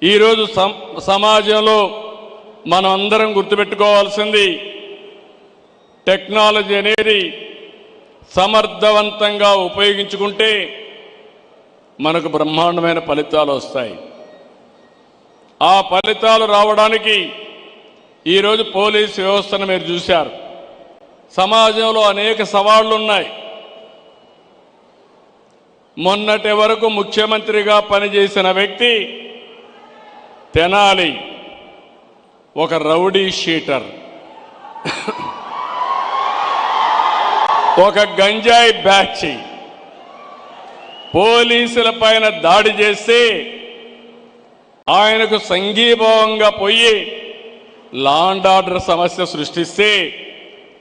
ఈరోజు సమాజంలో మనం అందరం గుర్తుపెట్టుకోవాల్సింది టెక్నాలజీ అనేది సమర్థవంతంగా ఉపయోగించుకుంటే మనకు బ్రహ్మాండమైన ఫలితాలు వస్తాయి. ఆ ఫలితాలు రావడానికి ఈరోజు పోలీస్ వ్యవస్థను మీరు చూశారు. సమాజంలో అనేక సవాళ్లు ఉన్నాయి. మొన్నటి వరకు ముఖ్యమంత్రిగా పనిచేసిన వ్యక్తి తెనాలి ఒక రౌడీ షీటర్, ఒక గంజాయి బ్యాచ్ పోలీసుల పైన దాడి చేస్తే ఆయనకు సంఘీభావంగా పోయి లా అండ్ ఆర్డర్ సమస్య సృష్టిస్తే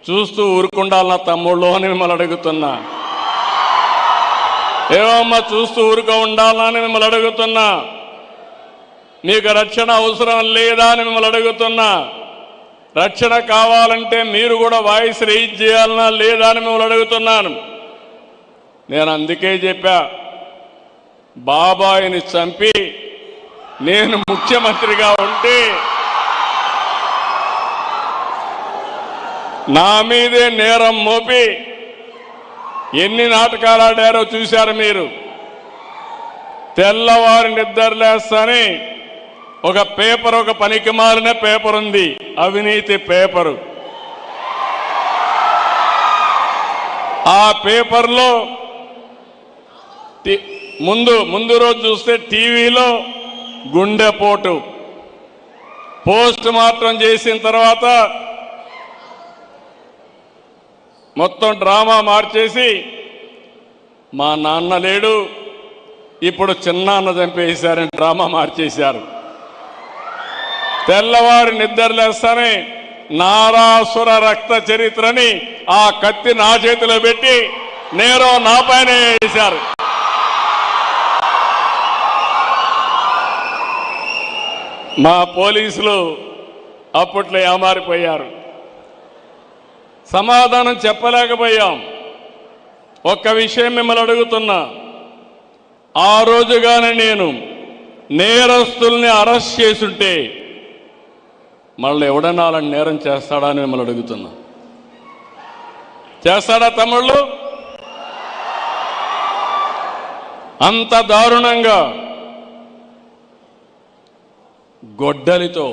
చూస్తూ ఊరుకుండాలన్న తమ్ముళ్ళు అని మిమ్మల్ని అడుగుతున్నా. ఏమమ్మా చూస్తూ ఊరుక ఉండాలని మిమ్మల్ని అడుగుతున్నా. మీకు రక్షణ అవసరం లేదా అని మిమ్మల్ని అడుగుతున్నా. రక్షణ కావాలంటే మీరు కూడా వాయిస్ రైజ్ చేయాలన్నా లేదా అని మిమ్మల్ని అడుగుతున్నాను. నేను అందుకే చెప్పా, బాబాయిని చంపి నేను ముఖ్యమంత్రిగా ఉంటే నా మీదే నేరం మోపి ఎన్ని నాటకాలు ఆడారో చూశారు మీరు. తెల్లవారి నిద్రలేస్తానే ఒక పేపర్, ఒక పనికి మాలిన పేపర్ ఉంది, అవినీతి పేపరు. ఆ పేపర్లో ముందు రోజు చూస్తే టీవీలో గుండెపోటు, పోస్ట్ మార్టం చేసిన తర్వాత మొత్తం డ్రామా మార్చేసి మా నాన్న లేడు, ఇప్పుడు చిన్నాన్న చంపేశారని డ్రామా మార్చేశారు. తెల్లవారి నిద్రలేస్తానే నారాసుర రక్త చరిత్రని ఆ కత్తి నా చేతిలో పెట్టి నేరం నా పైన వేశారు. మా పోలీసులు అప్పట్లో ఏమారిపోయారు. సమాధానం చెప్పలేకపోయాం. ఒక్క విషయం మిమ్మల్ని అడుగుతున్నా, ఆ రోజుగానే నేను నేరస్తుల్ని అరెస్ట్ చేసుంటే మళ్ళీ ఎవడన్నా అలాంటి నేరం చేస్తాడా అని మిమ్మల్ని అడుగుతున్నా. చేస్తాడా తమ్ముళ్ళు? అంత దారుణంగా గొడ్డలితో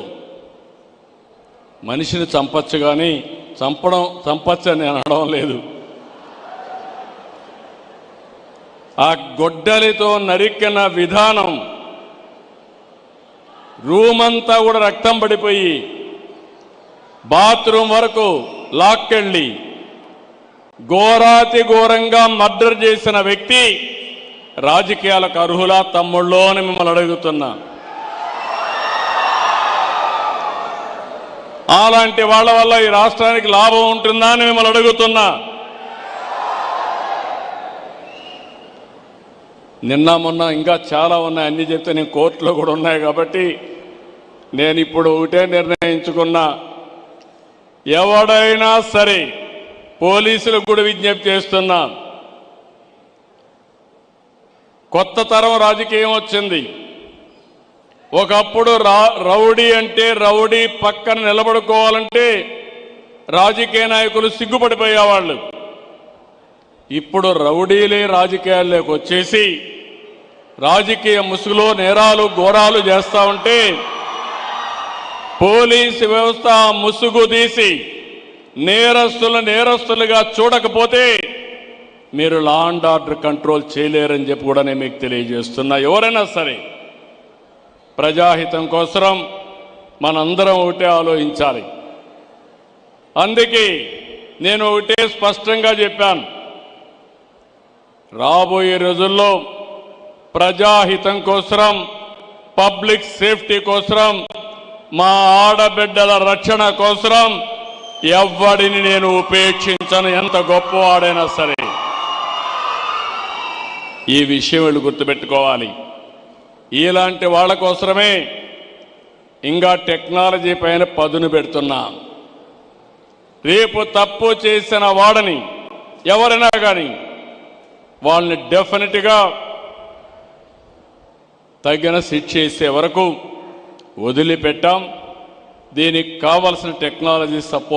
మనిషిని చంపచ్చు, కానీ చంపచ్చు అని అనడం లేదు. ఆ గొడ్డలితో నరికిన విధానం, రూమ్ అంతా కూడా రక్తం పడిపోయి బాత్రూమ్ వరకు లాక్కెళ్ళి ఘోరాతి ఘోరంగా మర్డర్ చేసిన వ్యక్తి రాజకీయాలకు అర్హులా తమ్ముళ్ళో అని మిమ్మల్ని అడుగుతున్నా. అలాంటి వాళ్ళ వల్ల ఈ రాష్ట్రానికి లాభం ఉంటుందా అని మిమ్మల్ని అడుగుతున్నా. నిన్న మొన్న ఇంకా చాలా ఉన్నాయి, అన్ని చెప్తే నేను కోర్టులో కూడా ఉన్నాయి కాబట్టి నేను ఇప్పుడు ఒకటే నిర్ణయించుకున్నా, ఎవడైనా సరే పోలీసులకు కూడా విజ్ఞప్తి చేస్తున్నా, కొత్త తరం రాజకీయం వచ్చింది. ఒకప్పుడు రౌడీ అంటే రౌడీ పక్కన నిలబడుకోవాలంటే రాజకీయ నాయకులు సిగ్గుపడిపోయేవాళ్ళు. ఇప్పుడు రౌడీలే రాజకీయాల్లోకి వచ్చేసి రాజకీయ ముసుగులో నేరాలు ఘోరాలు చేస్తా ఉంటే పోలీసు వ్యవస్థ ముసుగు తీసి నేరస్తులుగా చూడకపోతే మీరు లా అండ్ ఆర్డర్ కంట్రోల్ చేయలేరని చెప్పి కూడా నేను మీకు తెలియజేస్తున్నా. ఎవరైనా సరే ప్రజాహితం కోసం మనందరం ఒకటే ఆలోచించాలి. అందుకే నేను ఒకటే స్పష్టంగా చెప్పాను, రాబోయే రోజుల్లో ప్రజాహితం కోసం, పబ్లిక్ సేఫ్టీ కోసం, మా ఆడబిడ్డల రక్షణ కోసం ఎవ్వడిని నేను ఉపేక్షించను, ఎంత గొప్పవాడైనా సరే. ఈ విషయం వీళ్ళు గుర్తుపెట్టుకోవాలి. ఇలాంటి వాళ్ళ కోసమే ఇంకా టెక్నాలజీ పైన పదును పెడుతున్నా. రేపు తప్పు చేసిన వాడని ఎవరైనా కానీ వాళ్ళని డెఫినెట్గా తగిన శిక్ష చేసే వరకు వదిలిపెట్టాం. దీనికి కావలసిన టెక్నాలజీ సపోర్ట్